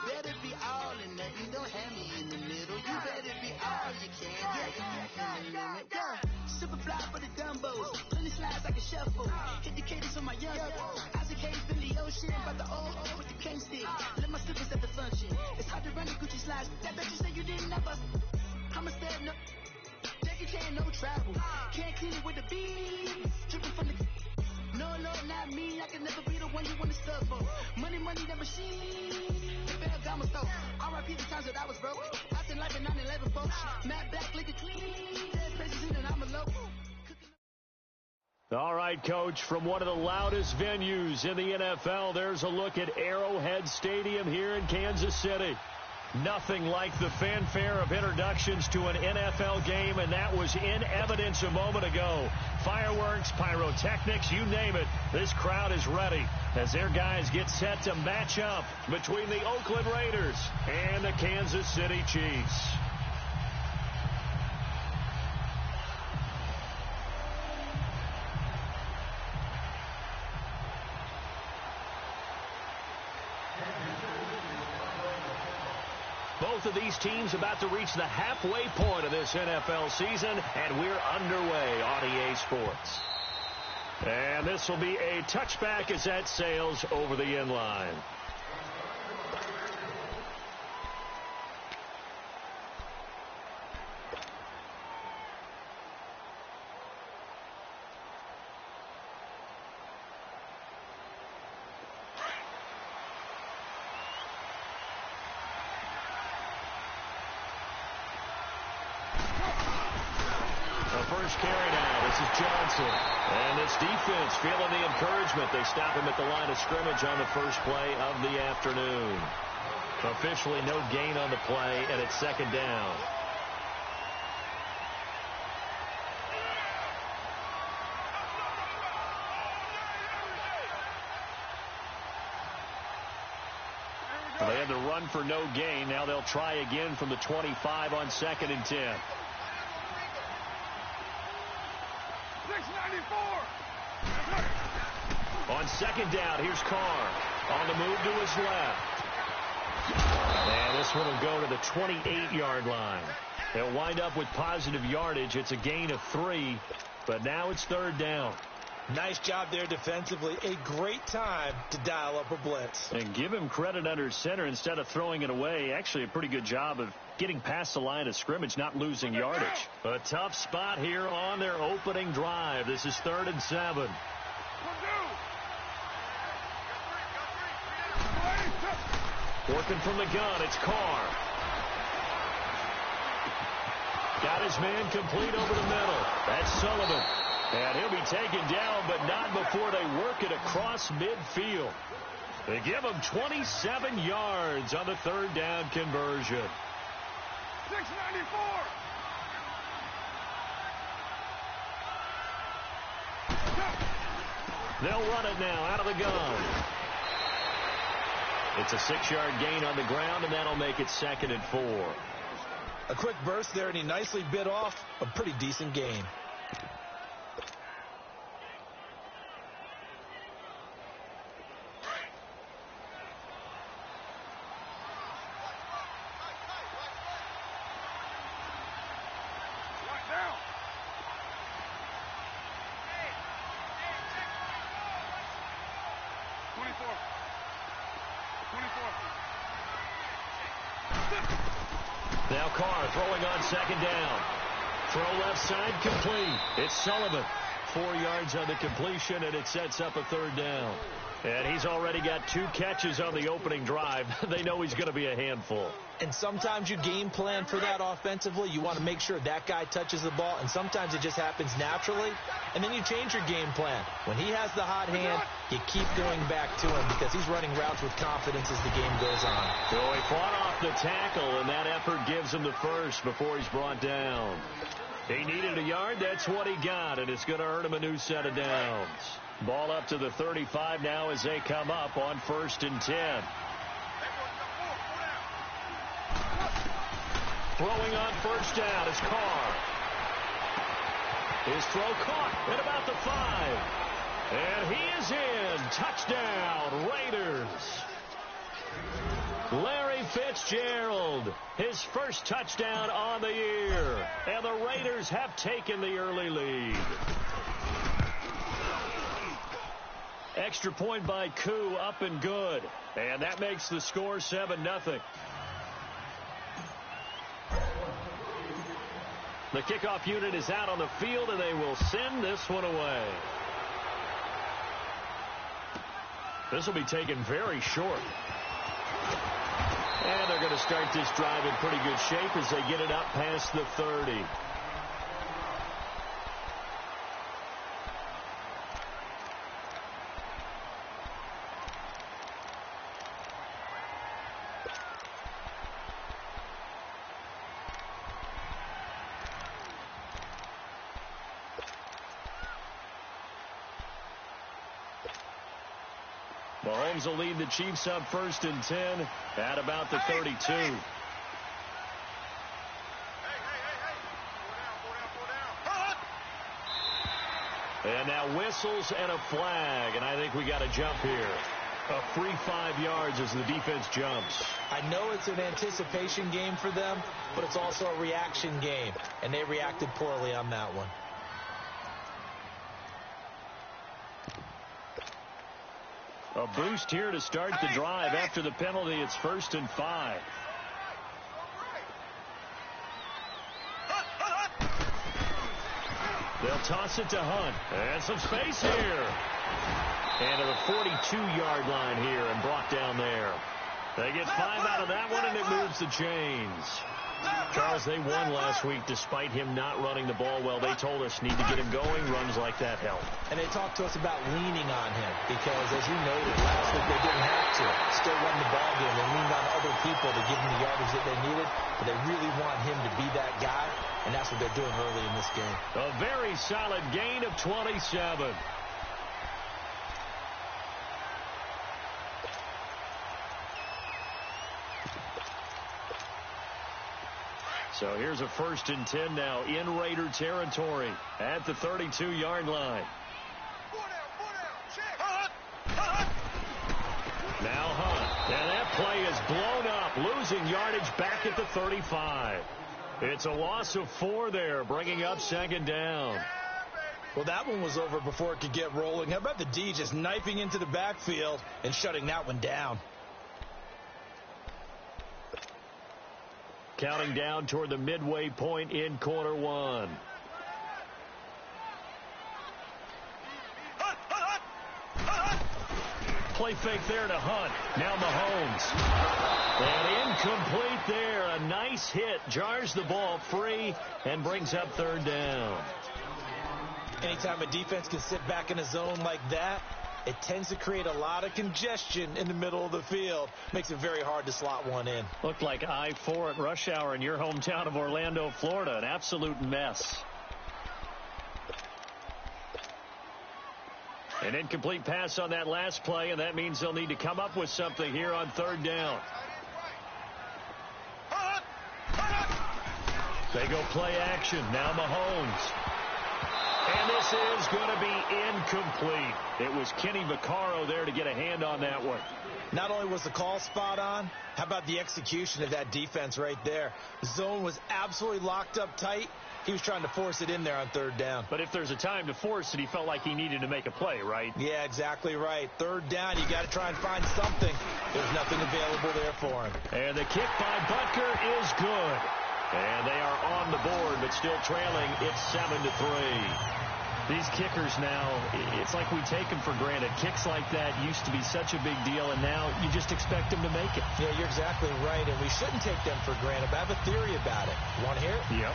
Better be all or nothing, don't have me in the middle. You better be all you can. Yeah. Super fly for the dumbos. Plenty slides like a shuffle. Hit the cadence on my young. Isaac Hayes, Billy Ocean. About the old with the cane stick. Let my slippers at the function. It's hard to run the Gucci slides. That bet you say you didn't never. I'm a step no. Jackie Chan, no travel. Can't clean it with the beat. Dripping from the. No, not me. I can never be the one you want to stuff for. Money, the machine. Ferragamo store. R.I.P. the times that I was broke. I think life in 9/11, folks. Matte Black, liquor clean. Dead spaces in and I'm a local. All right, Coach, from one of the loudest venues in the NFL, there's a look at Arrowhead Stadium here in Kansas City. Nothing like the fanfare of introductions to an NFL game, and that was in evidence a moment ago. Fireworks, pyrotechnics, you name it. This crowd is ready as their guys get set to match up between the Oakland Raiders and the Kansas City Chiefs. Both of these teams about to reach the halfway point of this NFL season, and we're underway on EA Sports. And this will be a touchback as that sails over the end line. First carry now. This is Johnson. And this defense feeling the encouragement. They stop him at the line of scrimmage on the first play of the afternoon. Officially no gain on the play, and it's second down. They had the run for no gain. Now they'll try again from the 25 on 2nd and 10. 694. On second down, here's Carr. On the move to his left. And this one will go to the 28-yard line. They'll wind up with positive yardage. It's a gain of 3, but now it's third down. Nice job there defensively. A great time to dial up a blitz. And give him credit under center instead of throwing it away. Actually, a pretty good job of getting past the line of scrimmage, not losing yardage. A tough spot here on their opening drive. This is 3rd and 7. Working from the gun, it's Carr. Got his man complete over the middle. That's Sullivan. And he'll be taken down, but not before they work it across midfield. They give him 27 yards on the 3rd down conversion. 694. They'll run it now out of the gun. It's a 6-yard gain on the ground, and that'll make it 2nd and 4. A quick burst there, and he nicely bit off a pretty decent gain. Now Carr throwing on second down. Throw left side complete. It's Sullivan. 4 yards on the completion, and it sets up a 3rd down. And he's already got 2 catches on the opening drive. They know he's going to be a handful. And sometimes you game plan for that offensively. You want to make sure that guy touches the ball, and sometimes it just happens naturally. And then you change your game plan. When he has the hot hand, you keep going back to him because he's running routes with confidence as the game goes on. So he fought off the tackle, and that effort gives him the first before he's brought down. He needed a yard. That's what he got, and it's going to earn him a new set of downs. Ball up to the 35 now as they come up on 1st and 10. Throwing on 1st down is Carr. His throw caught at about the 5. And he is in. Touchdown, Raiders. Larry Fitzgerald, his first touchdown on the year. And the Raiders have taken the early lead. Extra point by Koo, up and good. And that makes the score 7-0. The kickoff unit is out on the field, and they will send this one away. This will be taken very short. And they're going to start this drive in pretty good shape as they get it up past the 30. Mahomes will lead the Chiefs up 1st and 10 at about the 32. And now whistles and a flag, and I think we got a jump here. A free 5 yards as the defense jumps. I know it's an anticipation game for them, but it's also a reaction game, and they reacted poorly on that one. A boost here to start the drive after the penalty. It's 1st and 5. They'll toss it to Hunt. And some space here. And to the 42-yard line here and brought down there. They get 5 out of that one, and it moves the chains. Charles, they won last week despite him not running the ball well. They told us need to get him going. Runs like that help. And they talked to us about leaning on him because, as you noted, last week they didn't have to. Still won the ball game. They leaned on other people to give them the yardage that they needed, but they really want him to be that guy, and that's what they're doing early in this game. A very solid gain of 27. So here's a 1st and 10 now in Raider territory at the 32-yard line. Now Hunt. And that play is blown up, losing yardage back at the 35. It's a loss of 4 there, bringing up 2nd down. Well, that one was over before it could get rolling. How about the D just knifing into the backfield and shutting that one down? Counting down toward the midway point in quarter 1. Play fake there to Hunt. Now Mahomes. And incomplete there. A nice hit. Jars the ball free and brings up 3rd down. Anytime a defense can sit back in a zone like that, it tends to create a lot of congestion in the middle of the field. Makes it very hard to slot one in. Looked like I-4 at rush hour in your hometown of Orlando, Florida. An absolute mess. An incomplete pass on that last play, and that means they'll need to come up with something here on 3rd down. They go play action. Now Mahomes. And this is going to be incomplete. It was Kenny Vaccaro there to get a hand on that one. Not only was the call spot on, how about the execution of that defense right there? The zone was absolutely locked up tight. He was trying to force it in there on 3rd down. But if there's a time to force it, he felt like he needed to make a play, right? Yeah, exactly right. 3rd down, you got to try and find something. There's nothing available there for him. And the kick by Butker is good. And they are on the board, but still trailing. It's 7-3. These kickers now, it's like we take them for granted. Kicks like that used to be such a big deal, and now you just expect them to make it. Yeah, you're exactly right, and we shouldn't take them for granted. But I have a theory about it. Want to hear it? Yep.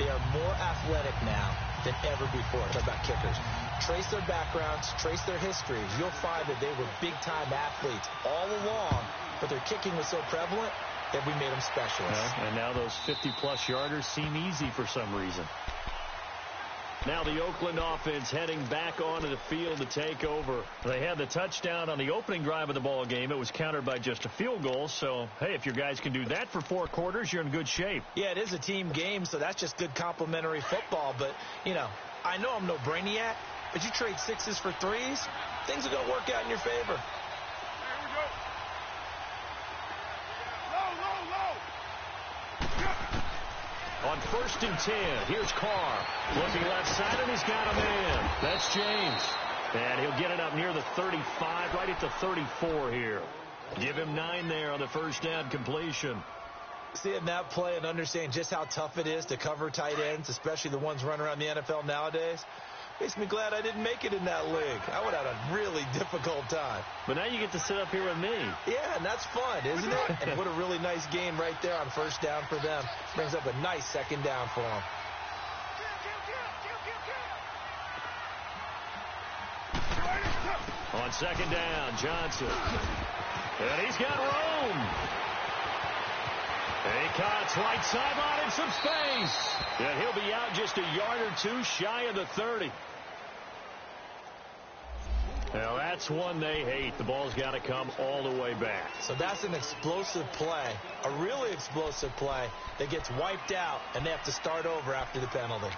They are more athletic now than ever before. Talk about kickers. Trace their backgrounds, trace their histories. You'll find that they were big-time athletes all along, but their kicking was so prevalent that we made them specialists. Yeah, and now those 50-plus yarders seem easy for some reason. Now the Oakland offense heading back onto the field to take over. They had the touchdown on the opening drive of the ball game. It was countered by just a field goal. So, hey, if your guys can do that for 4 quarters, you're in good shape. Yeah, it is a team game, so that's just good complimentary football. But, you know, I know I'm no brainiac, but you trade 6s for 3s, things are going to work out in your favor. on 1st and 10. Here's Carr. Looking left side, and he's got a man. That's James. And he'll get it up near the 35, right at the 34 here. Give him 9 there on the first down completion. Seeing that play and understanding just how tough it is to cover tight ends, especially the ones running around the NFL nowadays, makes me glad I didn't make it in that league. I would have had a really difficult time. But now you get to sit up here with me. Yeah, and that's fun, isn't it? And what a really nice game right there on first down for them. Brings up a nice second down for them. On second down, Johnson. And he's got room. And he cuts right sideline in some space. And he'll be out just a yard or two shy of the 30. Now that's one they hate. The ball's got to come all the way back. So that's an explosive play, a really explosive play that gets wiped out, and they have to start over after the penalty.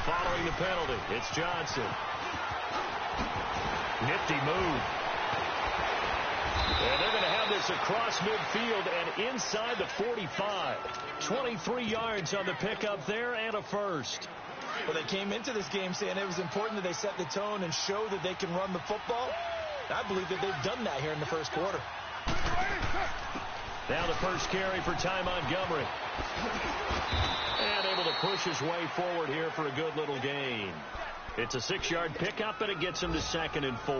Following the penalty, it's Johnson. Nifty move. And they're going to have this across midfield and inside the 45. 23 yards on the pickup there and a first. Well, they came into this game saying it was important that they set the tone and show that they can run the football. I believe that they've done that here in the first quarter. Now the first carry for Ty Montgomery. And able to push his way forward here for a good little gain. It's a 6-yard pickup, and it gets him to 2nd and 4.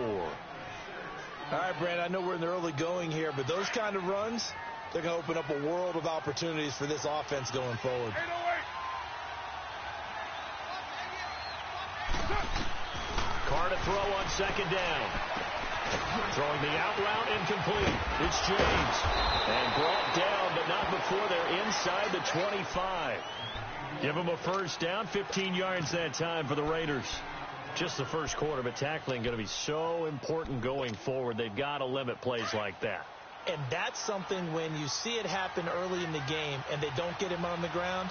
All right, Brand, I know we're in the early going here, but those kind of runs, they're going to open up a world of opportunities for this offense going forward. Carr to throw on second down. Throwing the out route incomplete. It's James. And brought down, but not before they're inside the 25. Give them a first down, 15 yards that time for the Raiders. Just the first quarter, but tackling going to be so important going forward. They've got to limit plays like that. And that's something when you see it happen early in the game and they don't get him on the ground,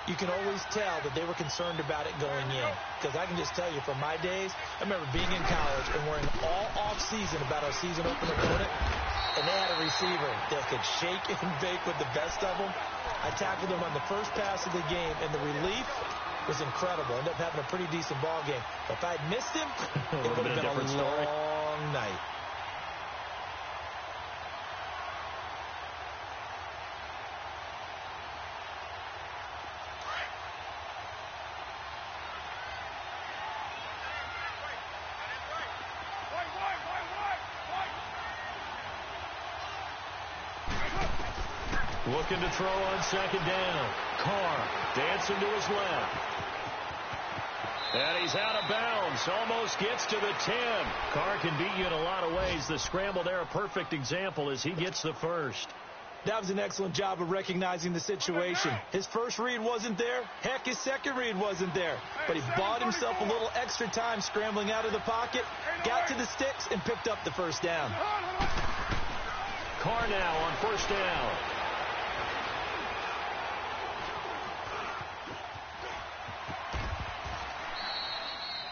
you can always tell that they were concerned about it going in. Because I can just tell you from my days, I remember being in college and worrying all off-season about our season opener opponent, and they had a receiver that could shake and bake with the best of them. I tackled him on the first pass of the game, and the relief was incredible. Ended up having a pretty decent ball game. But if I'd missed him, it would have been a long night. Looking to throw on second down. Carr dancing to his left. And he's out of bounds. Almost gets to the 10. Carr can beat you in a lot of ways. The scramble there, a perfect example as he gets the first. That was an excellent job of recognizing the situation. His first read wasn't there. Heck, his second read wasn't there. But he bought himself a little extra time scrambling out of the pocket, got to the sticks, and picked up the first down. Carr now on first down.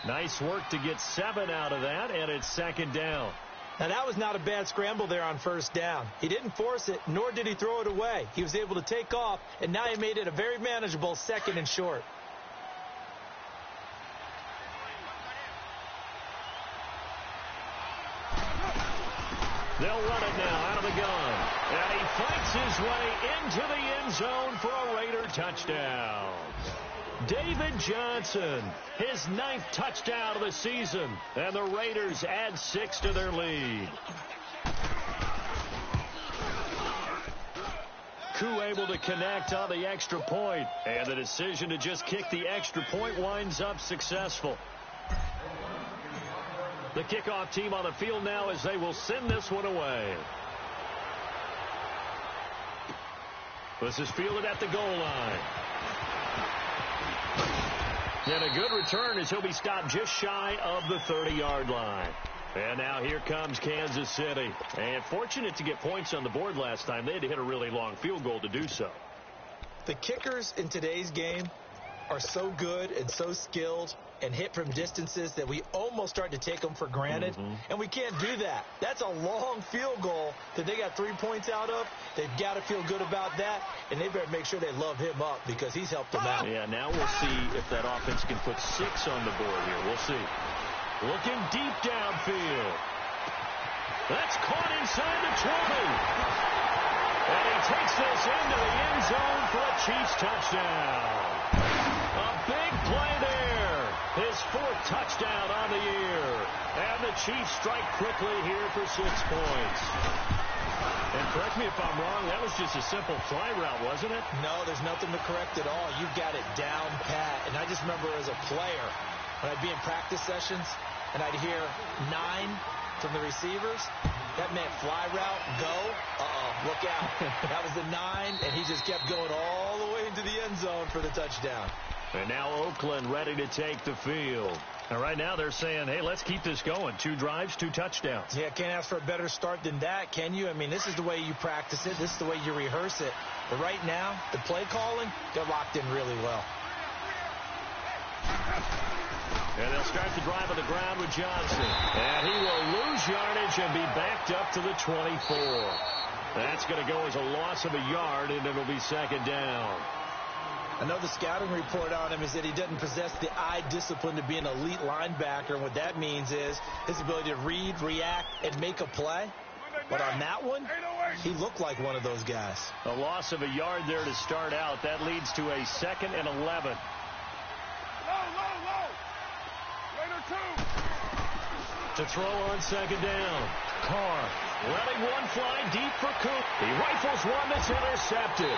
Nice work to get 7 out of that, and it's second down. Now, that was not a bad scramble there on first down. He didn't force it, nor did he throw it away. He was able to take off, and now he made it a very manageable 2nd and short. They'll run it now out of the gun. And he fights his way into the end zone for a Raider touchdown. David Johnson, his 9th touchdown of the season, and the Raiders add 6 to their lead. Koo able to connect on the extra point, and the decision to just kick the extra point winds up successful. The kickoff team on the field now as they will send this one away. This is fielded at the goal line. And a good return as he'll be stopped just shy of the 30-yard line. And now here comes Kansas City. And fortunate to get points on the board last time. They had to hit a really long field goal to do so. The kickers in today's game are so good and so skilled and hit from distances that we almost start to take them for granted, and we can't do that. That's a long field goal that they got 3 points out of. They've got to feel good about that, and they better make sure they love him up because he's helped them out. Yeah, now we'll see if that offense can put 6 on the board here. We'll see. Looking deep downfield. That's caught inside the 20. And he takes this into the end zone for a Chiefs touchdown. A big play there. His 4th touchdown on the year. And the Chiefs strike quickly here for 6 points. And correct me if I'm wrong, that was just a simple fly route, wasn't it? No, there's nothing to correct at all. You've got it down pat. And I just remember as a player, when I'd be in practice sessions, and I'd hear 9 from the receivers, that meant fly route, go, look out. That was the 9, and he just kept going all the way into the end zone for the touchdown. And now Oakland ready to take the field. And right now they're saying, hey, let's keep this going. 2 drives, 2 touchdowns. Yeah, can't ask for a better start than that, can you? I mean, this is the way you practice it. This is the way you rehearse it. But right now, the play calling, they're locked in really well. And they'll start the drive on the ground with Johnson. And he will lose yardage and be backed up to the 24. That's going to go as a loss of a yard, and it'll be 2nd down. I know the scouting report on him is that he doesn't possess the eye discipline to be an elite linebacker. And what that means is his ability to read, react, and make a play. But on that one, he looked like one of those guys. A loss of a yard there to start out. That leads to a 2nd and 11. To throw on 2nd down. Carr letting one fly deep for Coop. He rifles one that's intercepted.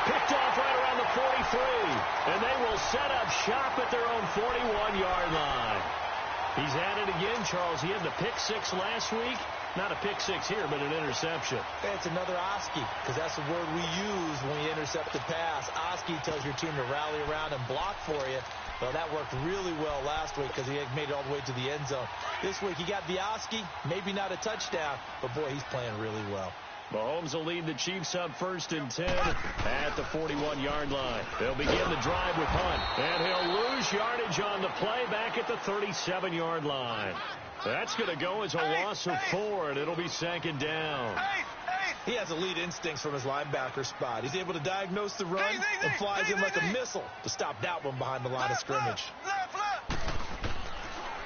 Picked off right around the 43. And they will set up shop at their own 41-yard line. He's at it again, Charles. He had the pick 6 last week. Not a pick 6 here, but an interception. Hey, it's another Oski, because that's the word we use when you intercept the pass. Oski tells your team to rally around and block for you. Well, that worked really well last week because he had made it all the way to the end zone. This week, he got the Oski, maybe not a touchdown, but, boy, he's playing really well. Mahomes will lead the Chiefs up 1st and 10 at the 41-yard line. They'll begin the drive with Hunt, and he'll lose yardage on the play back at the 37-yard line. That's going to go as a loss of 4, and it'll be 2nd down. He has elite instincts from his linebacker spot. He's able to diagnose the run and flies in like a missile to stop that one behind the line of scrimmage.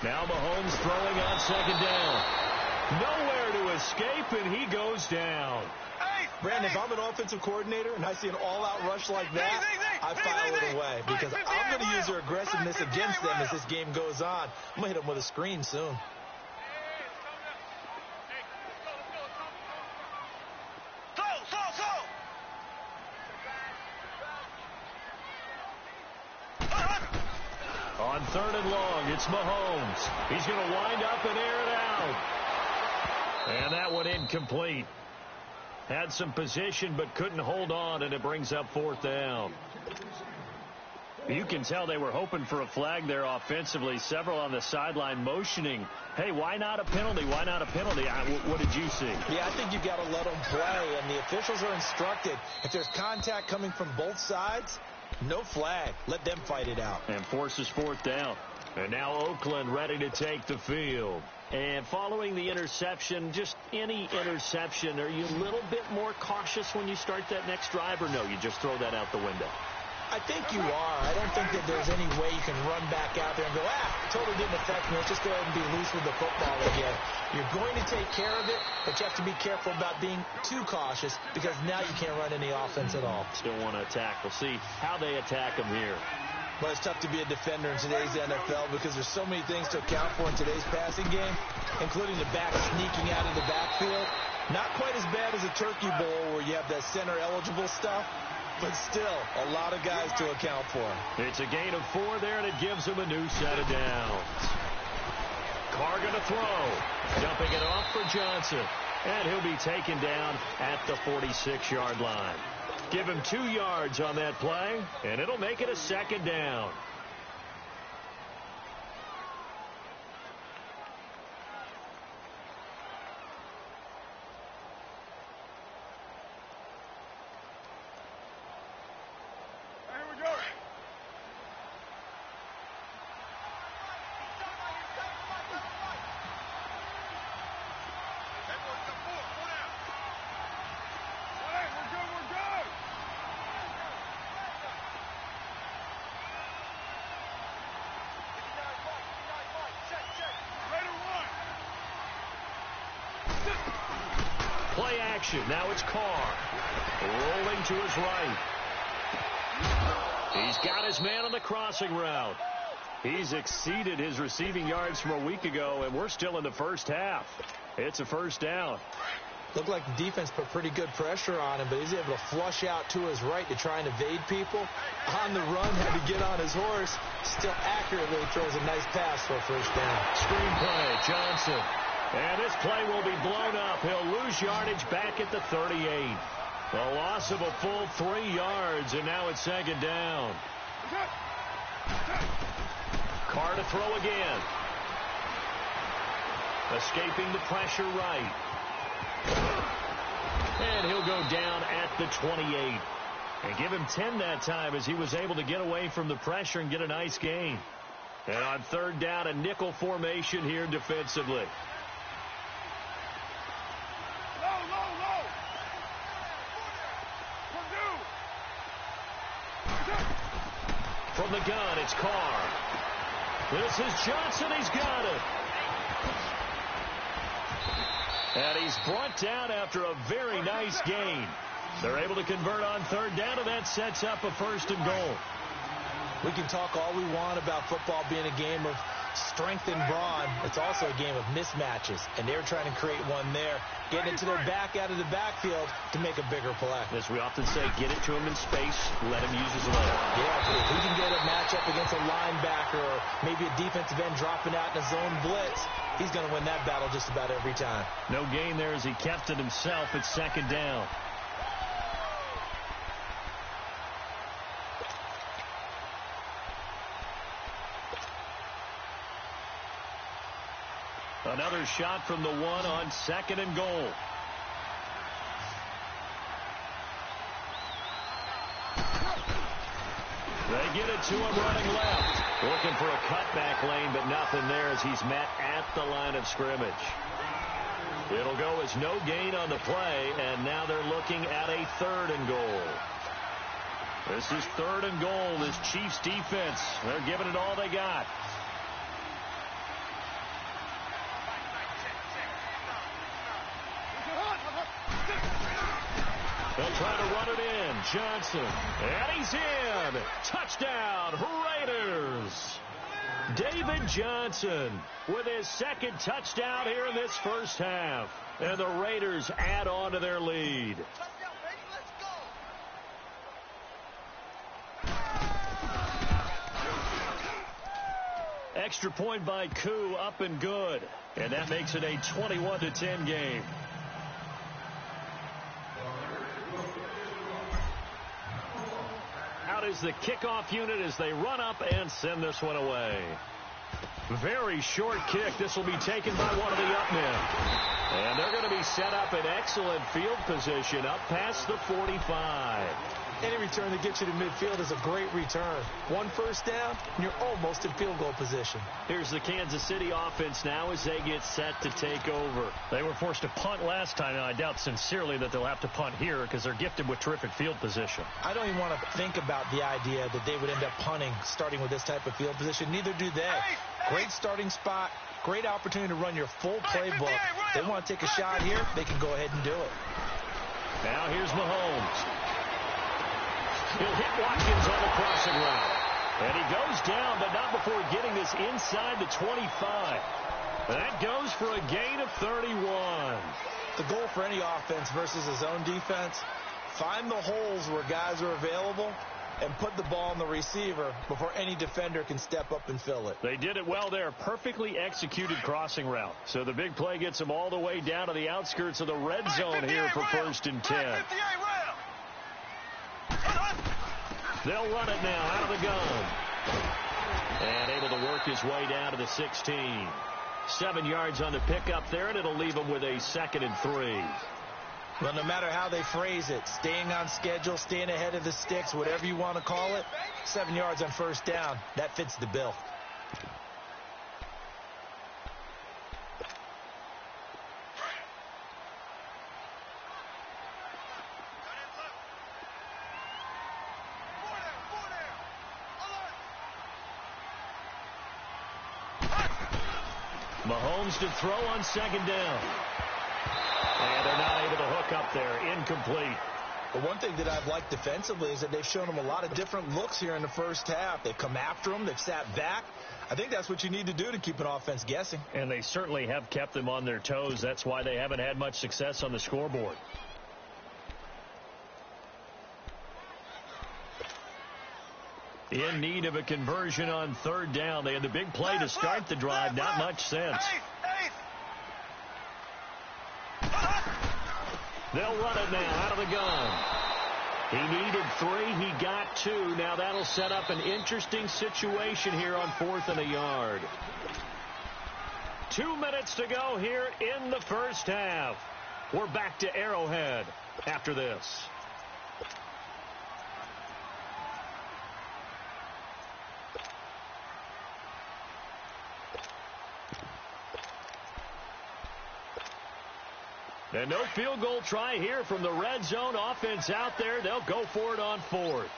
Now Mahomes throwing on 2nd down. Nowhere to escape, and he goes down. Brandon, if I'm an offensive coordinator and I see an all-out rush like that, I file it away because I'm going to use their aggressiveness against them as this game goes on. I'm going to hit them with a screen soon. On 3rd and long, it's Mahomes. He's going to wind up and air it out. And that one incomplete. Had some position but couldn't hold on, and it brings up 4th down. You can tell they were hoping for a flag there offensively. Several on the sideline motioning, hey, why not a penalty? Why not a penalty? What did you see? Yeah, I think you've got to let them play, and the officials are instructed. If there's contact coming from both sides, no flag. Let them fight it out. And forces 4th down. And now Oakland ready to take the field. And following the interception, just any interception, are you a little bit more cautious when you start that next drive, or no, you just throw that out the window? I think you are. I don't think that there's any way you can run back out there and go, totally didn't affect me. Let's just go ahead and be loose with the football again. You're going to take care of it, but you have to be careful about being too cautious because now you can't run any offense at all. Still want to attack. We'll see how they attack them here. Well, it's tough to be a defender in today's NFL because there's so many things to account for in today's passing game, including the back sneaking out of the backfield. Not quite as bad as a turkey bowl where you have that center-eligible stuff, but still a lot of guys to account for. It's a gain of 4 there, and it gives them a new set of downs. Carr going to throw. Dumping it off for Johnson. And he'll be taken down at the 46-yard line. Give him 2 yards on that play, and it'll make it a 2nd down. action. Now it's Carr. Rolling to his right. He's got his man on the crossing route. He's exceeded his receiving yards from a week ago, and we're still in the first half. It's a first down. Looked like the defense put pretty good pressure on him, but he's able to flush out to his right to try and evade people. On the run, had to get on his horse. Still accurately throws a nice pass for a first down. Screen play, Johnson. And this play will be blown up. He'll lose yardage back at the 38. A loss of a full 3 yards, and now it's second down. Carr to throw again. Escaping the pressure right. And he'll go down at the 28. And give him 10 that time as he was able to get away from the pressure and get a nice gain. And on third down, a nickel formation here defensively. From the gun, it's Carr. This is Johnson. He's got it. And he's brought down after a very nice gain. They're able to convert on third down, and that sets up a first and goal. We can talk all we want about football being a game of strength and brawn. It's also a game of mismatches, and they're trying to create one there, getting it to their back out of the backfield to make a bigger play. As we often say, get it to him in space, let him use his leg. Yeah, if he can get a matchup against a linebacker or maybe a defensive end dropping out in a zone blitz, he's going to win that battle just about every time. No gain there as he kept it himself at second down. Another shot from the one on second and goal. They get it to him running left. Looking for a cutback lane, but nothing there as he's met at the line of scrimmage. It'll go as no gain on the play, and now they're looking at a third and goal. This is third and goal. This Chiefs defense, they're giving it all they got. They'll try to run it in. Johnson. And he's in. Touchdown, Raiders. David Johnson with his second touchdown here in this first half. And the Raiders add on to their lead. Extra point by Koo, up and good. And that makes it a 21-10 game. Out is the kickoff unit as they run up and send this one away. Very short kick. This will be taken by one of the up men. And they're going to be set up in excellent field position up past the 45. Any return that gets you to midfield is a great return. One first down, and you're almost in field goal position. Here's the Kansas City offense now as they get set to take over. They were forced to punt last time, and I doubt sincerely that they'll have to punt here because they're gifted with terrific field position. I don't even want to think about the idea that they would end up punting starting with this type of field position. Neither do they. Great starting spot, great opportunity to run your full playbook. They want to take a shot here, they can go ahead and do it. Now here's Mahomes. He'll hit Watkins on the crossing route. And he goes down, but not before getting this inside the 25. That goes for a gain of 31. The goal for any offense versus a zone defense, find the holes where guys are available and put the ball in the receiver before any defender can step up and fill it. They did it well there. Perfectly executed crossing route. So the big play gets them all the way down to the outskirts of the red zone here for first and 10. They'll run it now out of the gun. And able to work his way down to the 16. 7 yards on the pickup there, and it'll leave him with a 2nd and 3. Well, no matter how they phrase it, staying on schedule, staying ahead of the sticks, whatever you want to call it, 7 yards on first down, that fits the bill. Mahomes to throw on second down. And they're not able to hook look up there, incomplete. But one thing that I've liked defensively is that they've shown them a lot of different looks here in the first half. They've come after them. They've sat back. I think that's what you need to do to keep an offense guessing. And they certainly have kept them on their toes. That's why they haven't had much success on the scoreboard. In need of a conversion on third down. They had the big play to start the drive. Not much sense. They'll run it now out of the gun. He needed 3. He got 2. Now that'll set up an interesting situation here on 4th and a yard. 2 minutes to go here in the first half. We're back to Arrowhead after this. And no field goal try here from the red zone. Offense out there. They'll go for it on 4th.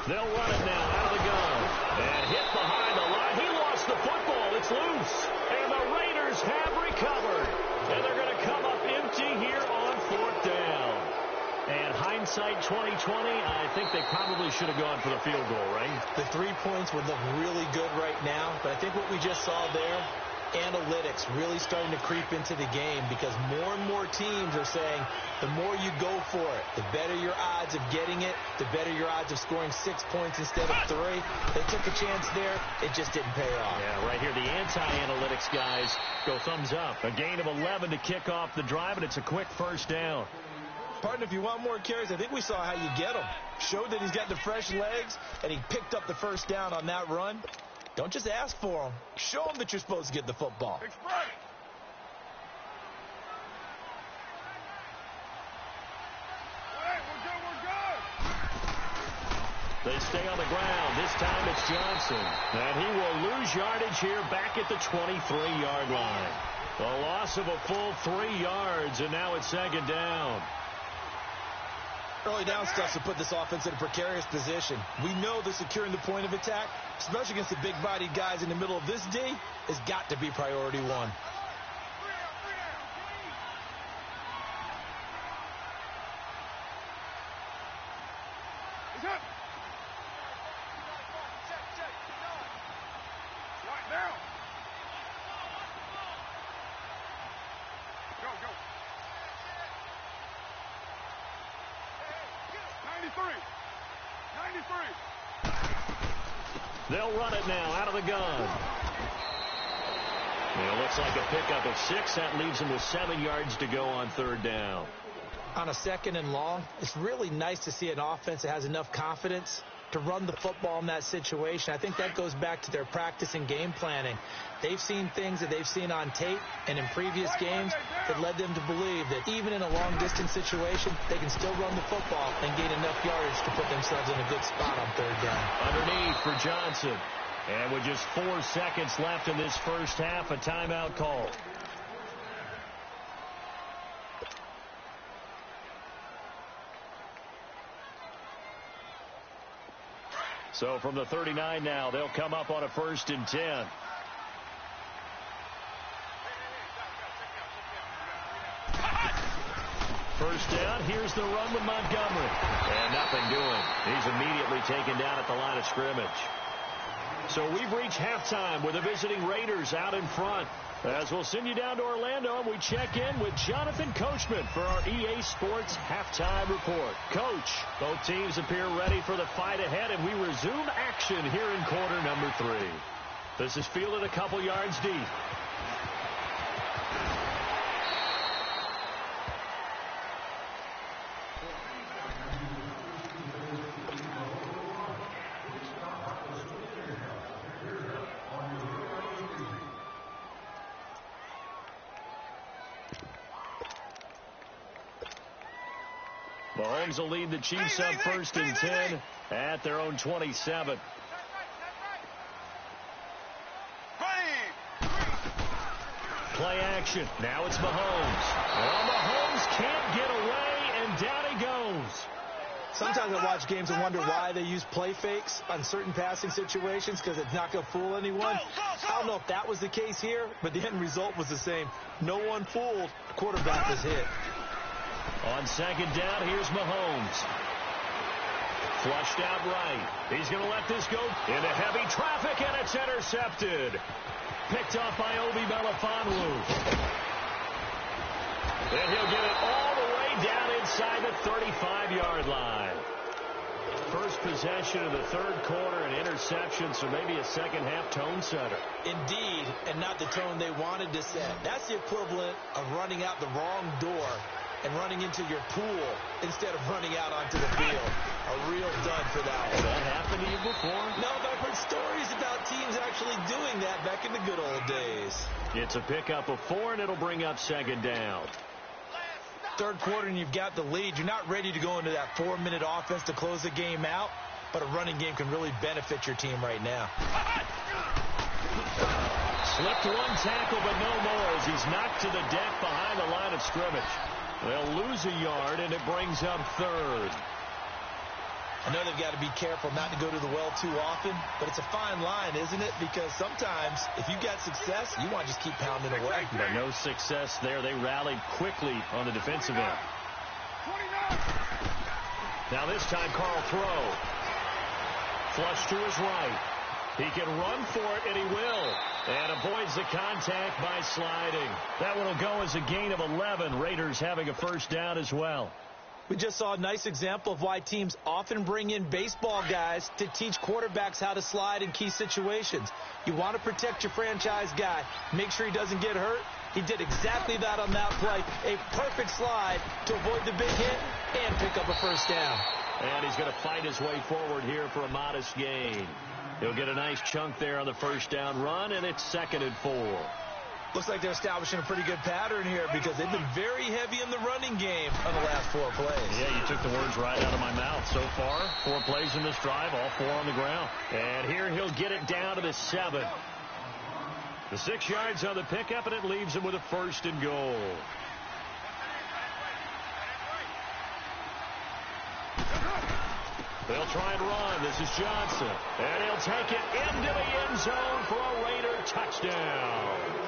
They'll run it now out of the gun. And hit behind the line. He lost the football. It's loose. And the Raiders have recovered. And they're going to come up empty here on 4th down. And hindsight 2020, I think they probably should have gone for the field goal, right? The 3 points would look really good right now, but I think what we just saw there, analytics really starting to creep into the game because more and more teams are saying the more you go for it, the better your odds of getting it, the better your odds of scoring 6 points instead of 3. They took a chance there. It just didn't pay off. Yeah, right here, the anti-analytics guys go thumbs up. A gain of 11 to kick off the drive, and it's a quick first down. Partner, if you want more carries, I think we saw how you get him. Showed that he's got the fresh legs, and he picked up the first down on that run. Don't just ask for him. Show him that you're supposed to get the football. They stay on the ground. This time it's Johnson. And he will lose yardage here back at the 23-yard line. A loss of a full 3 yards, and now it's second down. Early down stuff to put this offense in a precarious position. We know that securing the point of attack, especially against the big-bodied guys in the middle of this D, has got to be priority 1. They'll run it now out of the gun. It looks like a pickup of 6. That leaves them with 7 yards to go on third down. On a 2nd and long, it's really nice to see an offense that has enough confidence to run the football in that situation. I think that goes back to their practice and game planning. They've seen things that they've seen on tape and in previous games that led them to believe that even in a long-distance situation, they can still run the football and gain enough yardage to put themselves in a good spot on third down. Underneath for Johnson. And with just 4 seconds left in this first half, a timeout call. So from the 39 now, they'll come up on a 1st and 10. First down, here's the run with Montgomery. And nothing doing. He's immediately taken down at the line of scrimmage. So we've reached halftime with the visiting Raiders out in front. As we'll send you down to Orlando, and we check in with Jonathan Coachman for our EA Sports Halftime Report. Coach, both teams appear ready for the fight ahead, and we resume action here in quarter number 3. This is fielded a couple yards deep. Mahomes will lead the Chiefs up 1st and 10 at their own 27. Play action. Now it's Mahomes. Well, Mahomes can't get away, and down he goes. Sometimes I watch games and wonder why they use play fakes on certain passing situations because it's not going to fool anyone. I don't know if that was the case here, but the end result was the same. No one fooled. The quarterback was hit. On second down, here's Mahomes. Flushed out right. He's going to let this go into heavy traffic, and it's intercepted. Picked off by Obi Melifonwu. And he'll get it all the way down inside the 35-yard line. First possession of the third quarter, an interception, so maybe a second-half tone setter. Indeed, and not the tone they wanted to set. That's the equivalent of running out the wrong door and running into your pool instead of running out onto the field. A real dud for that one. That happened to you before? No, but I've heard stories about teams actually doing that back in the good old days. It's a pickup of 4, and it'll bring up second down. Third quarter, and you've got the lead. You're not ready to go into that 4-minute offense to close the game out, but a running game can really benefit your team right now. Slipped one tackle, but no more as he's knocked to the deck behind the line of scrimmage. They'll lose a yard, and it brings up third. I know they've got to be careful not to go to the well too often, but it's a fine line, isn't it? Because sometimes, if you got success, you want to just keep pounding away. But no success there. They rallied quickly on the defensive end. Now this time, Carl throw. Flush to his right. He can run for it, and he will. And avoids the contact by sliding. That one will go as a gain of 11. Raiders having a first down as well. We just saw a nice example of why teams often bring in baseball guys to teach quarterbacks how to slide in key situations. You want to protect your franchise guy. Make sure he doesn't get hurt. He did exactly that on that play. A perfect slide to avoid the big hit and pick up a first down. And he's going to fight his way forward here for a modest gain. He'll get a nice chunk there on the first down run, and it's 2nd and 4. Looks like they're establishing a pretty good pattern here because they've been very heavy in the running game on the last 4 plays. Yeah, you took the words right out of my mouth. So far, 4 plays in this drive, all 4 on the ground. And here he'll get it down to the 7. The 6 yards on the pickup, and it leaves him with a 1st and goal. They'll try and run. This is Johnson. And he'll take it into the end zone for a Raider touchdown.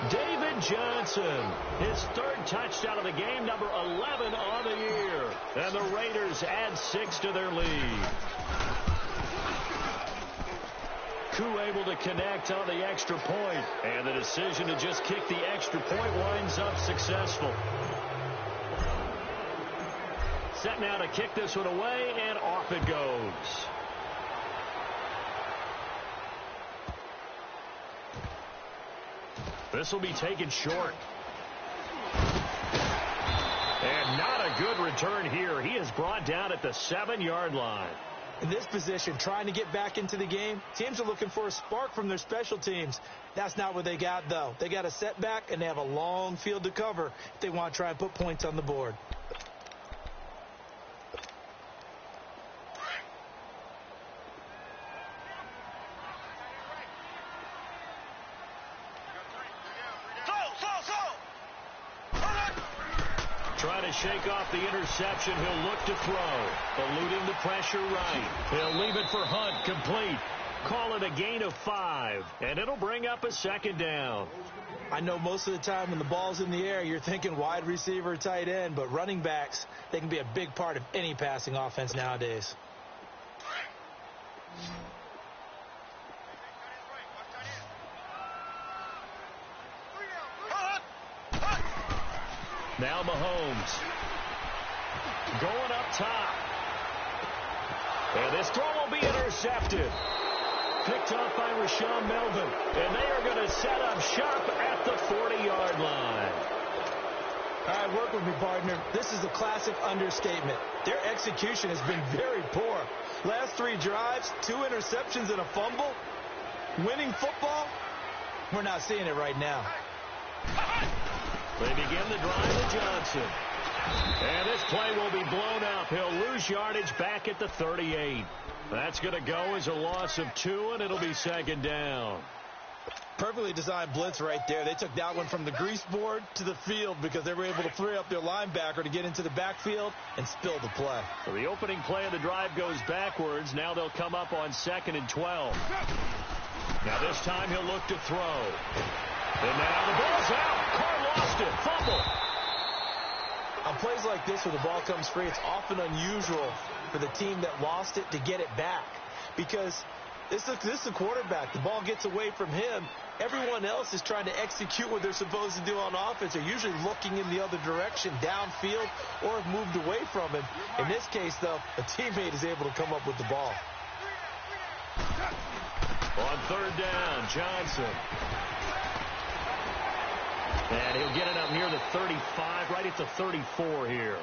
David Johnson, his 3rd touchdown of the game, number 11 on the year. And the Raiders add 6 to their lead. Koo able to connect on the extra point. And the decision to just kick the extra point winds up successful. Set now to kick this one away, and off it goes. This will be taken short. And not a good return here. He is brought down at the 7-yard line. In this position, trying to get back into the game, teams are looking for a spark from their special teams. That's not what they got, though. They got a setback, and they have a long field to cover if they want to try and put points on the board. Trying to shake off the interception. He'll look to throw. Eluding the pressure right. He'll leave it for Hunt. Complete. Call it a gain of 5. And it'll bring up a 2nd down. I know most of the time when the ball's in the air, you're thinking wide receiver, tight end. But running backs, they can be a big part of any passing offense nowadays. Now Mahomes going up top. And this throw will be intercepted. Picked off by Rashawn Melvin. And they are going to set up shop at the 40-yard line. All right, work with me, partner. This is a classic understatement. Their execution has been very poor. Last 3 drives, 2 interceptions and a fumble. Winning football? We're not seeing it right now. They begin the drive to Johnson. And this play will be blown up. He'll lose yardage back at the 38. That's going to go as a loss of 2, and it'll be 2nd down. Perfectly designed blitz right there. They took that one from the grease board to the field because they were able to free up their linebacker to get into the backfield and spill the play. So the opening play of the drive goes backwards. Now they'll come up on 2nd and 12. Now this time he'll look to throw. And now the ball's out. Carr lost it. Fumble. On plays like this where the ball comes free, it's often unusual for the team that lost it to get it back because this is a quarterback. The ball gets away from him. Everyone else is trying to execute what they're supposed to do on offense. They're usually looking in the other direction, downfield, or have moved away from him. In this case, though, a teammate is able to come up with the ball. On 3rd down, Johnson. And he'll get it up near the 35, right at the 34 here.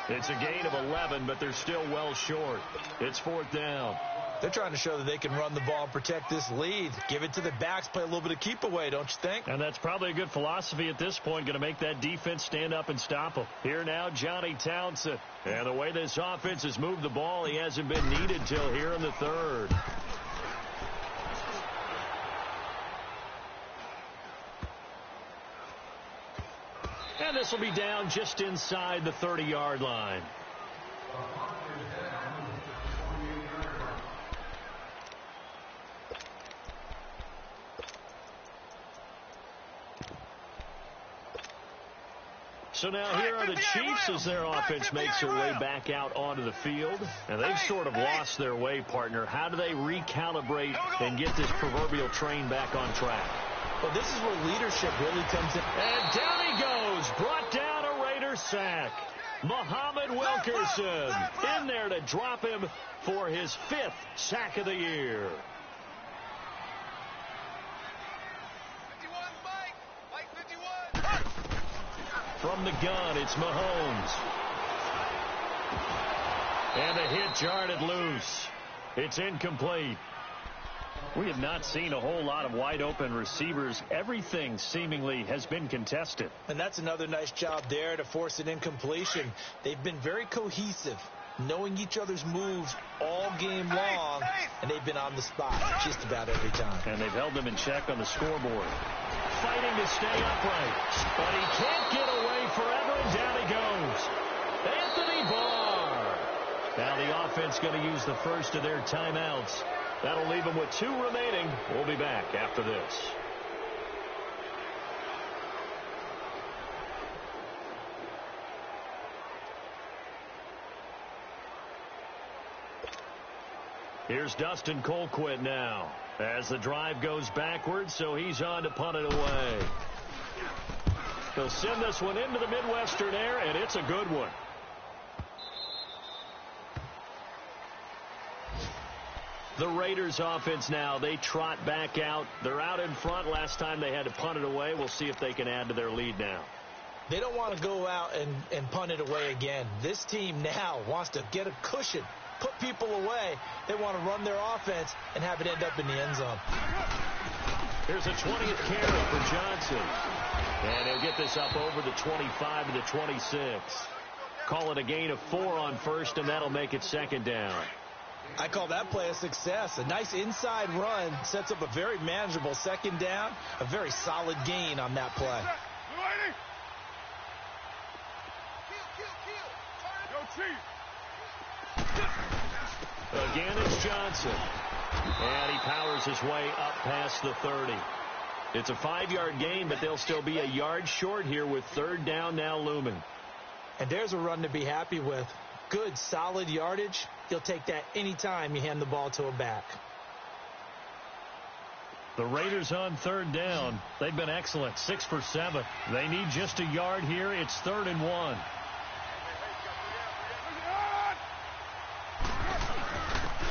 It's a gain of 11, but they're still well short. It's 4th down. They're trying to show that they can run the ball and protect this lead. Give it to the backs, play a little bit of keep away, don't you think? And that's probably a good philosophy at this point, going to make that defense stand up and stop them. Here now, Johnny Townsend. And the way this offense has moved the ball, he hasn't been needed till here in the 3rd. And this will be down just inside the 30-yard line. So now here are the Chiefs as their offense makes their way back out onto the field. And they've sort of lost their way, partner. How do they recalibrate and get this proverbial train back on track? Well, this is where leadership really comes in. And down he goes. Brought down a Raider sack. Muhammad Wilkerson in there to drop him for his 5th sack of the year. From the gun, it's Mahomes. And the hit jarred loose. It's incomplete. We have not seen a whole lot of wide-open receivers. Everything seemingly has been contested. And that's another nice job there to force an incompletion. They've been very cohesive, knowing each other's moves all game long, and they've been on the spot just about every time. And they've held them in check on the scoreboard. Fighting to stay upright, but he can't get away forever, and down he goes. Anthony Barr. Now the offense going to use the first of their timeouts. That'll leave them with 2 remaining. We'll be back after this. Here's Dustin Colquitt now as the drive goes backwards, so he's on to punt it away. He'll send this one into the Midwestern air, and it's a good one. The Raiders offense now, they trot back out. They're out in front. Last time they had to punt it away. We'll see if they can add to their lead now. They don't want to go out and punt it away again. This team now wants to get a cushion, put people away. They want to run their offense and have it end up in the end zone. Here's a 20th carry for Johnson. And he'll get this up over the 25 to the 26. Call it a gain of 4 on first, and that'll make it 2nd down. I call that play a success. A nice inside run sets up a very manageable 2nd down. A very solid gain on that play. Again, it's Johnson. And he powers his way up past the 30. It's a 5-yard gain, but they'll still be a yard short here with 3rd down now looming. And there's a run to be happy with. Good, solid yardage. You'll take that anytime you hand the ball to a back. The Raiders on 3rd down. They've been excellent, 6 for 7. They need just a yard here. It's 3rd and 1.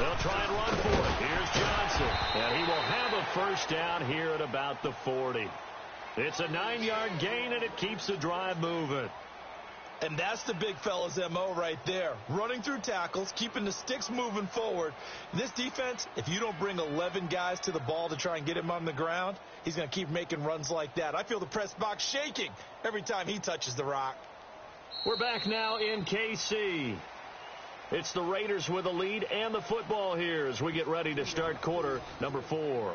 They'll try and run for it. Here's Johnson. And he will have a 1st down here at about the 40. It's a 9-yard gain, and it keeps the drive moving. And that's the big fella's MO right there. Running through tackles, keeping the sticks moving forward. This defense, if you don't bring 11 guys to the ball to try and get him on the ground, he's going to keep making runs like that. I feel the press box shaking every time he touches the rock. We're back now in KC. It's the Raiders with a lead and the football here as we get ready to start quarter number 4.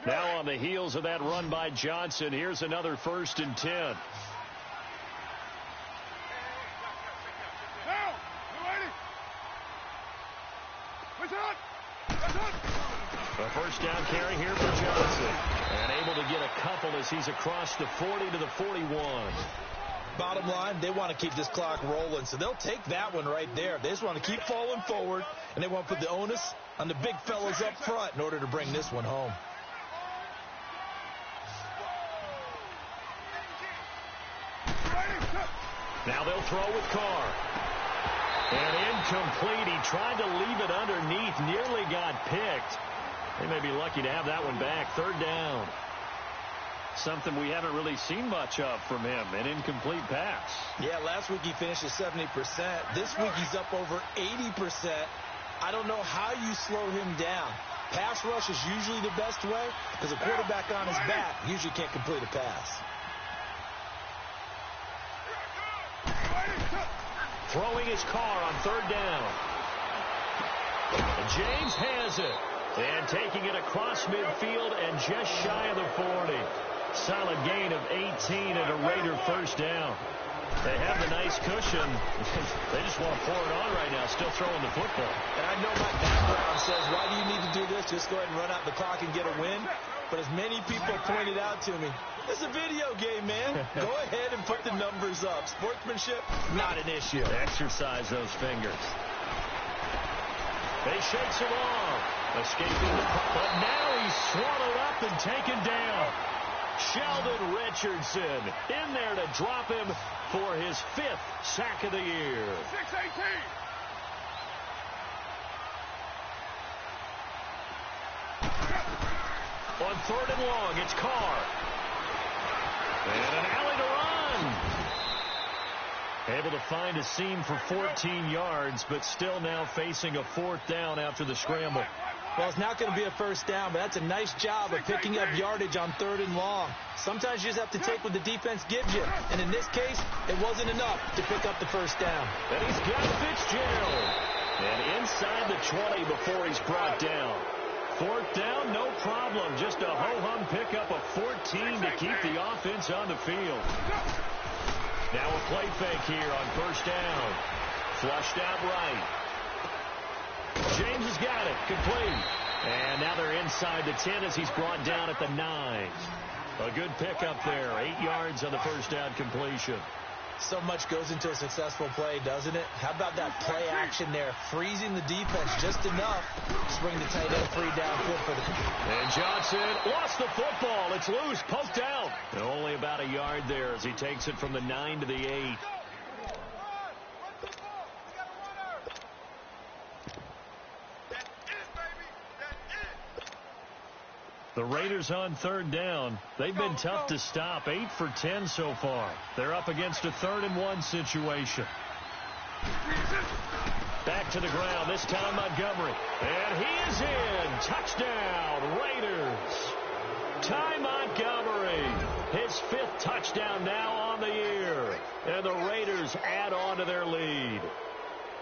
Now on the heels of that run by Johnson, here's another 1st and 10. A first down carry here for Johnson. And able to get a couple as he's across the 40 to the 41. Bottom line, they want to keep this clock rolling, so they'll take that one right there. They just want to keep falling forward, and they want to put the onus on the big fellas up front in order to bring this one home. Now they'll throw with Carr. And incomplete. He tried to leave it underneath, nearly got picked. They may be lucky to have that one back. 3rd down. Something we haven't really seen much of from him, an incomplete pass. Yeah, last week he finished at 70%. This week he's up over 80%. I don't know how you slow him down. Pass rush is usually the best way because a quarterback on his back usually can't complete a pass. Throwing his Carr on 3rd down. And James has it. And taking it across midfield and just shy of the 40. Solid gain of 18 and a Raider 1st down. They have the nice cushion. They just want to pour it on right now, still throwing the football. And I know my background says, why do you need to do this? Just go ahead and run out the clock and get a win. But as many people pointed out to me, it's a video game, man. Go ahead and put the numbers up. Sportsmanship, not an issue. Exercise those fingers. They shakes him off. Escaping the but now he's swallowed up and taken down. Sheldon Richardson in there to drop him for his 5th sack of the year. 6-18. On 3rd and long, it's Carr. And an alley to run. Able to find a seam for 14 yards, but still now facing a 4th down after the scramble. Well, it's not going to be a 1st down, but that's a nice job of picking up yardage on 3rd and long. Sometimes you just have to take what the defense gives you. And in this case, it wasn't enough to pick up the 1st down. And he's got Fitzgerald. And inside the 20 before he's brought down. 4th down, no problem. Just a ho-hum pickup of 14 to keep the offense on the field. Now a play fake here on 1st down. Flushed out right. James has got it. Complete. And now they're inside the 10 as he's brought down at the 9. A good pickup there. 8 yards on the 1st down completion. So much goes into a successful play, doesn't it? How about that play action there? Freezing the defense just enough to bring the tight end free downfield for the... And Johnson lost the football. It's loose. Poked out. And only about a yard there as he takes it from the 9 to the 8. The Raiders on 3rd down. They've been tough to stop. 8 for 10 so far. They're up against a 3rd and 1 situation. Back to the ground. This time Montgomery. And he is in. Touchdown, Raiders. Ty Montgomery. His 5th touchdown now on the year. And the Raiders add on to their lead.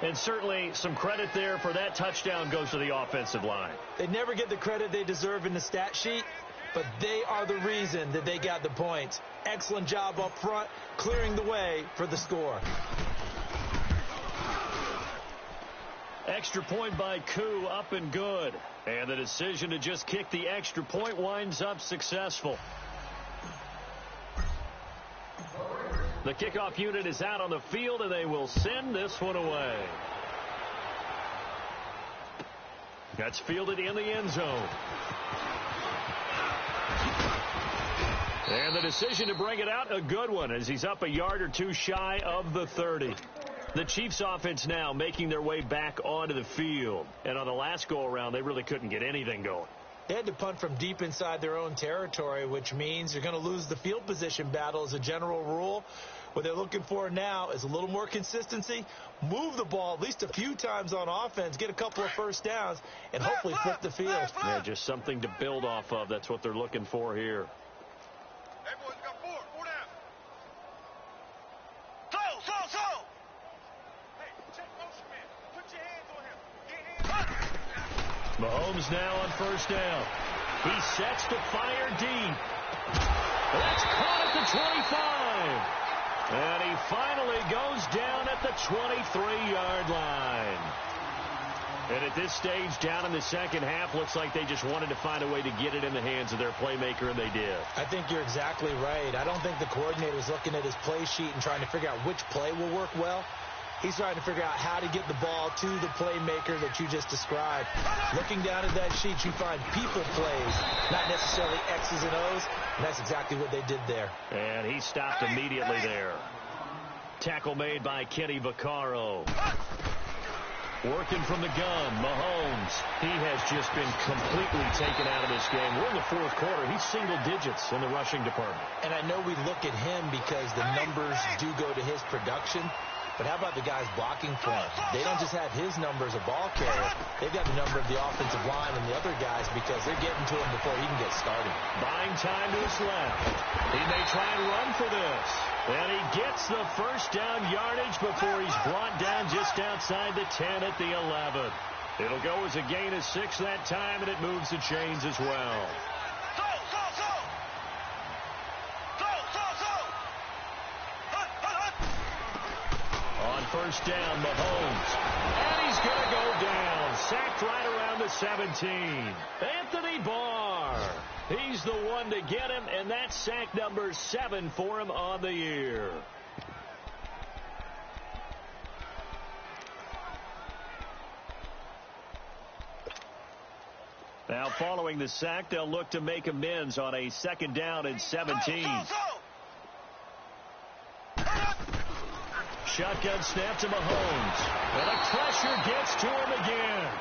And certainly some credit there for that touchdown goes to the offensive line. They never get the credit they deserve in the stat sheet, but they are the reason that they got the points. Excellent job up front, clearing the way for the score. Extra point by Koo, up and good. And the decision to just kick the extra point winds up successful. The kickoff unit is out on the field, and they will send this one away. That's fielded in the end zone. And the decision to bring it out, a good one, as he's up a yard or two shy of the 30. The Chiefs offense now making their way back onto the field. And on the last go-around, they really couldn't get anything going. They had to punt from deep inside their own territory, which means you're going to lose the field position battle as a general rule. What they're looking for now is a little more consistency, move the ball at least a few times on offense, get a couple of 1st downs, and hopefully flip the field. Yeah, just something to build off of. That's what they're looking for here. Hey, boys, we got 4 down. So. Hey, check motion, man. Put your hands on him. Get hands on him. Mahomes now on 1st down. He sets to fire deep. That's caught at the 25. And he finally goes down at the 23-yard line. And at this stage, down in the second half, looks like they just wanted to find a way to get it in the hands of their playmaker, and they did. I think you're exactly right. I don't think the coordinator is looking at his play sheet and trying to figure out which play will work well. He's trying to figure out how to get the ball to the playmaker that you just described. Looking down at that sheet, you find people plays, not necessarily X's and O's, and that's exactly what they did there. And he stopped immediately there. Tackle made by Kenny Vaccaro. Working from the gun, Mahomes. He has just been completely taken out of this game. We're in the fourth quarter. He's single digits in the rushing department. And I know we look at him because the numbers do go to his production. But how about the guys blocking for him? They don't just have his number as a ball carrier. They've got the number of the offensive line and the other guys because they're getting to him before he can get started. Buying time to his left. He may try and run for this. And he gets the first down yardage before he's brought down just outside the 10 at the 11. It'll go as a gain of 6 that time, and it moves the chains as well. On first down, Mahomes. And he's going to go down. Sacked right around the 17. Anthony Barr. He's the one to get him, and that's sack number 7 for him on the year. Now, following the sack, they'll look to make amends on a second down and 17. Shotgun snap to Mahomes. And the pressure gets to him again.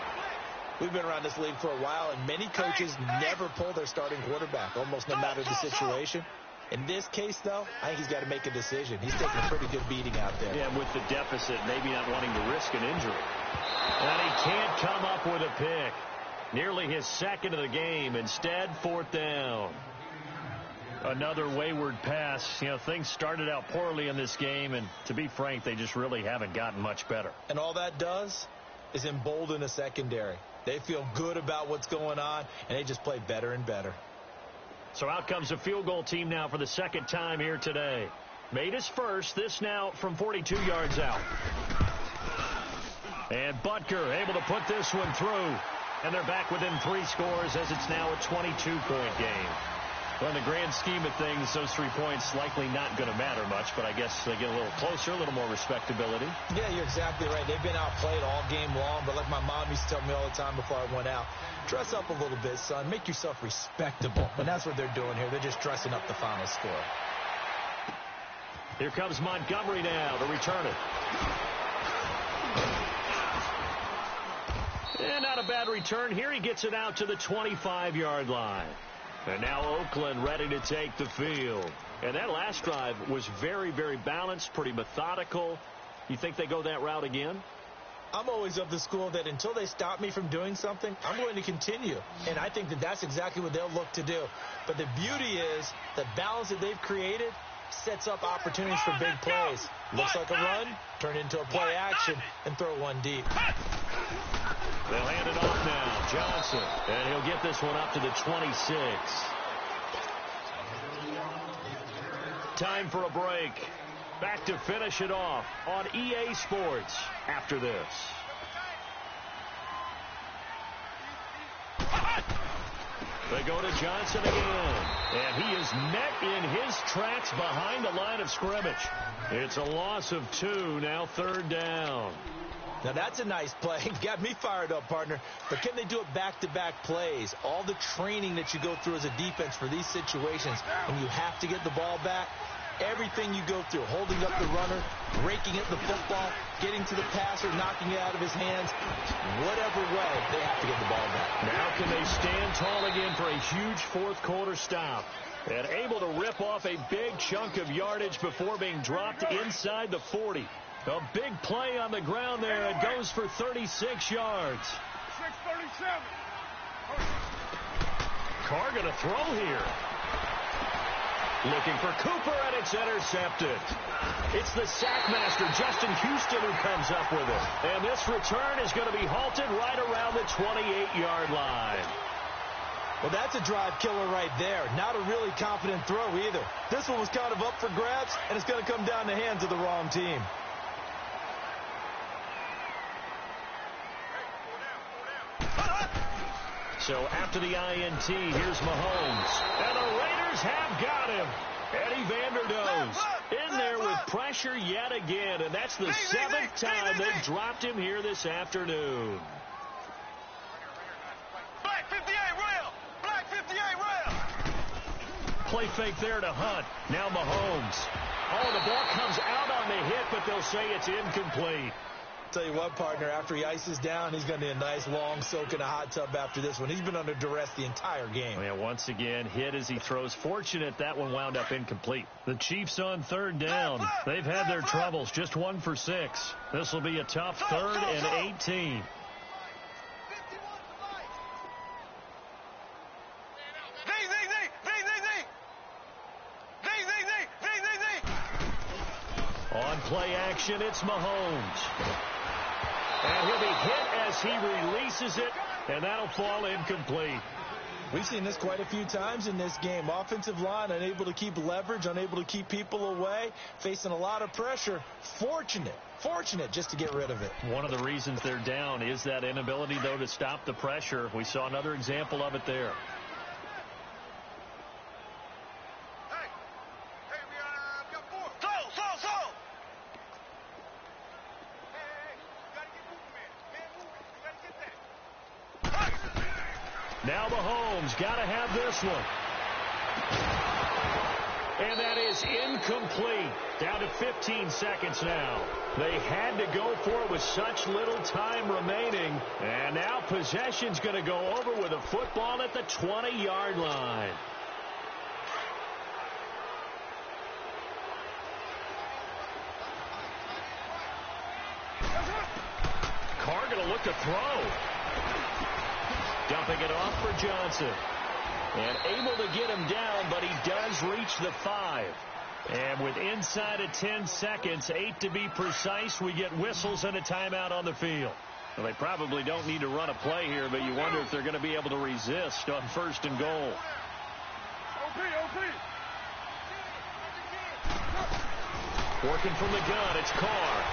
We've been around this league for a while, and many coaches never pull their starting quarterback, almost no matter the situation. In this case, though, I think he's got to make a decision. He's taking a pretty good beating out there. Yeah, with the deficit, maybe not wanting to risk an injury. And he can't come up with a pick. Nearly his second of the game. Instead, fourth down. Another wayward pass. You know, things started out poorly in this game, and to be frank, they just really haven't gotten much better. And all that does is embolden the secondary. They feel good about what's going on, and they just play better and better. So out comes a field goal team now for the second time here today. Made his first, this now from 42 yards out. And Butker able to put this one through. And they're back within 3 scores as it's now a 22-point game. Well, in the grand scheme of things, those 3 points likely not going to matter much, but I guess they get a little closer, a little more respectability. Yeah, you're exactly right. They've been outplayed all game long, but like my mom used to tell me all the time before I went out, dress up a little bit, son. Make yourself respectable. And that's what they're doing here. They're just dressing up the final score. Here comes Montgomery now to return it. And not a bad return. Here he gets it out to the 25-yard line. And now Oakland ready to take the field. And that last drive was very, very balanced, pretty methodical. You think they go that route again? I'm always of the school that until they stop me from doing something, I'm going to continue. And I think that that's exactly what they'll look to do. But the beauty is the balance that they've created sets up opportunities for big plays. Looks like a run, turn into a play action, and throw one deep. They'll hand it off now. Johnson. And he'll get this one up to the 26. Time for a break. Back to finish it off on EA Sports after this. They go to Johnson again. And he is met in his tracks behind the line of scrimmage. It's a loss of 2. Now third down. Now, that's a nice play. Got me fired up, partner. But can they do it back-to-back plays? All the training that you go through as a defense for these situations, when you have to get the ball back, everything you go through, holding up the runner, raking at the football, getting to the passer, knocking it out of his hands, whatever way, they have to get the ball back. Now can they stand tall again for a huge fourth-quarter stop? And able to rip off a big chunk of yardage before being dropped inside the 40. A big play on the ground there. It goes for 36 yards. 637. Carr going to throw here. Looking for Cooper, and it's intercepted. It's the sackmaster, Justin Houston, who comes up with it. And this return is going to be halted right around the 28-yard line. Well, that's a drive killer right there. Not a really confident throw either. This one was kind of up for grabs, and it's going to come down the hands of the wrong team. So after the INT, here's Mahomes. And the Raiders have got him. Eddie Vanderdoes in there with pressure yet again. And that's the seventh time they've dropped him here this afternoon. Black 58 rail! Black 58 rail! Play fake there to Hunt. Now Mahomes. Oh, the ball comes out on the hit, but they'll say it's incomplete. Tell you what, partner, after he ices down, he's going to need a nice long soak in a hot tub after this one. He's been under duress the entire game. Yeah, once again, hit as he throws. Fortunate that one wound up incomplete. The Chiefs on third down. They've had their troubles. Just 1 for 6. This will be a tough 3rd and 18. On play action, it's Mahomes. And he'll be hit as he releases it, and that'll fall incomplete. We've seen this quite a few times in this game. Offensive line unable to keep leverage, unable to keep people away, facing a lot of pressure. Fortunate just to get rid of it. One of the reasons they're down is that inability, though, to stop the pressure. We saw another example of it there. Now Mahomes got to have this one. And that is incomplete. Down to 15 seconds now. They had to go for it with such little time remaining. And now possession's going to go over with a football at the 20-yard line. Carr going to look to throw. Dumping it off for Johnson. And able to get him down, but he does reach the 5. And with inside of 10 seconds, 8 to be precise, we get whistles and a timeout on the field. Well, they probably don't need to run a play here, but you wonder if they're going to be able to resist on 1st and goal. Working from the gun, it's Carr.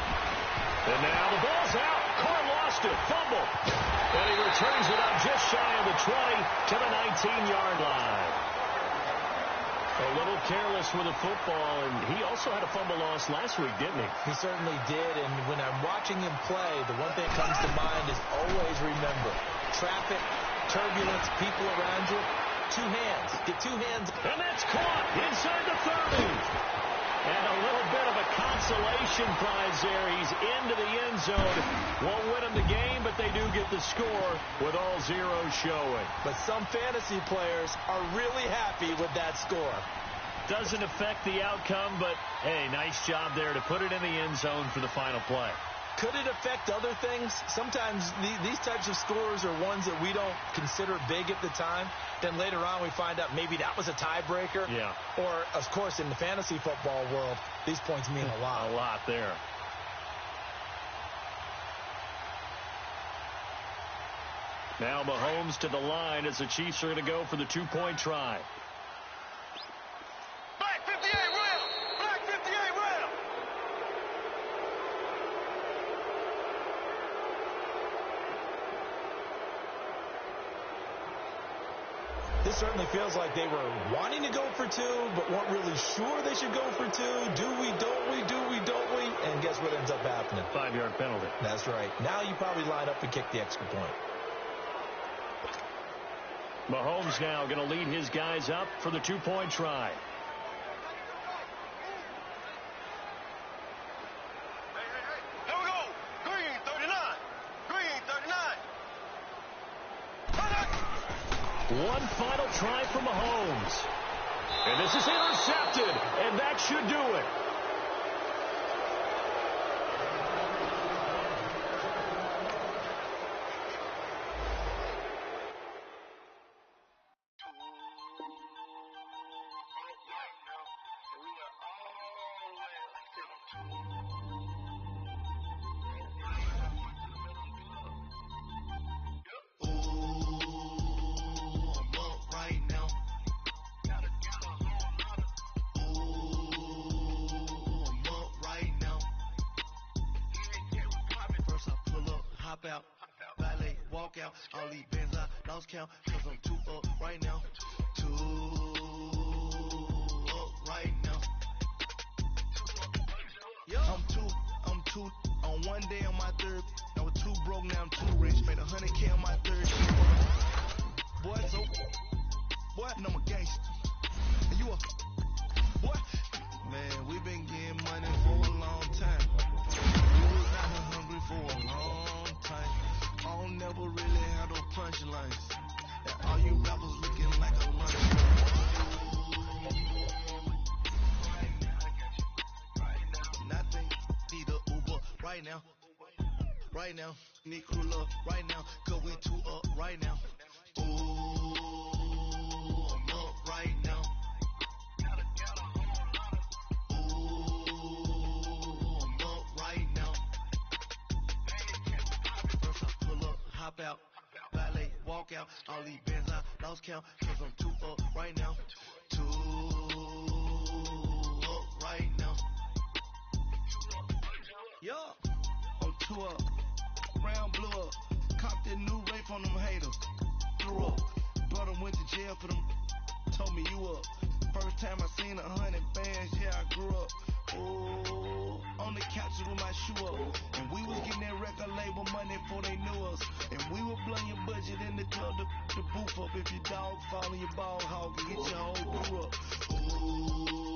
And now the ball's out. Carr lost it. Fumble. And he returns it up just shy of the 20 to the 19-yard line. A little careless with the football, and he also had a fumble loss last week, didn't he? He certainly did, and when I'm watching him play, the one thing that comes to mind is always remember, traffic, turbulence, people around you, 2 hands. Get 2 hands. And that's caught inside the 30. And a little bit of a consolation prize there. He's into the end zone. Won't win him the game, but they do get the score with all zeros showing. But some fantasy players are really happy with that score. Doesn't affect the outcome, but, hey, nice job there to put it in the end zone for the final play. Could it affect other things? Sometimes these types of scores are ones that we don't consider big at the time. Then later on we find out maybe that was a tiebreaker. Yeah. Or, of course, in the fantasy football world, these points mean a lot. A lot there. Now Mahomes to the line as the Chiefs are going to go for the 2-point try. Black 58 rail! Black 58 rail! This certainly feels like they were wanting to go for 2, but weren't really sure they should go for 2. Do we, don't we, do we, don't we? And guess what ends up happening? 5-yard penalty. That's right. Now you probably line up and kick the extra point. Mahomes now going to lead his guys up for the 2-point try. Here we go! Green 39! Green 39! One final try for Mahomes. And this is intercepted, and that should do it. walk out. All these bands I lost count, cause I'm too up right now. Too up right now. I'm two on one day on my third. I was too broke, now I'm too rich. Made 100K on my third. Boy, so boy, and I'm a gangster. And you a boy. Man, we been getting money for a long time. We was out here hungry for a long time. I don't never really have no punchlines. And all you rappers looking like a lunch. Nothing, need a Uber right now. Right now, need crew up right now. Cause we too up right now. Ooh, I'm up right now. Hop out, ballet, walk out. All these bands I lost count, cause I'm too up right now. Too up right now. Yo, I'm too up. Round blew up. Copped that new rape on them haters. Threw up. Brother went to jail for them. Told me you up. First time I seen 100 bands, yeah, I grew up. Ooh, on the couch with my shoe up. And we was getting that record label money before they knew us. And we were blowing your budget in the club to boof up. If your dog fall in your ball hog and get your whole crew up. Ooh.